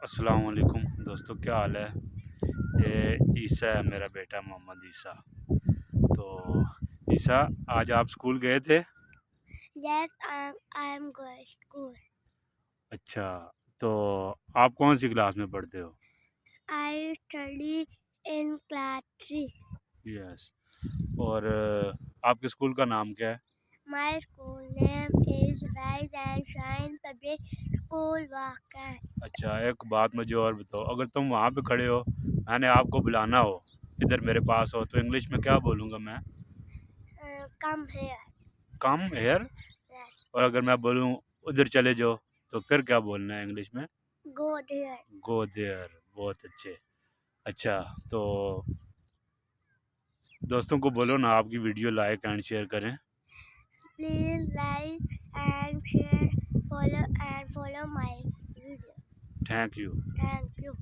अस्सलाम वालेकुम दोस्तों, क्या हाल है। ये ईसा है, मेरा बेटा मोहम्मद ईसा। तो ईसा, आज आप स्कूल गए थे? Yes, I am going school. अच्छा, तो आप कौन सी क्लास में पढ़ते हो? I study in class 3. Yes. और आपके स्कूल का नाम क्या है? My school name is Rise and Shine Public School Wakan. अच्छा, एक बात मुझे और बताओ, अगर तुम वहाँ पे खड़े हो, मैंने आपको बुलाना हो, इधर मेरे पास हो, तो इंग्लिश में क्या बोलूँगा मैं? Come here. Come here. Yes. और अगर मैं बोलूँ उधर चले जाओ, तो फिर क्या बोलना है इंग्लिश में? Go there. Go there. बहुत अच्छे। अच्छा, तो दोस्तों को बोलो ना, आपकी वीडियो लाइक एंड शेयर करें। Please like and share, follow my video. Thank you. Thank you.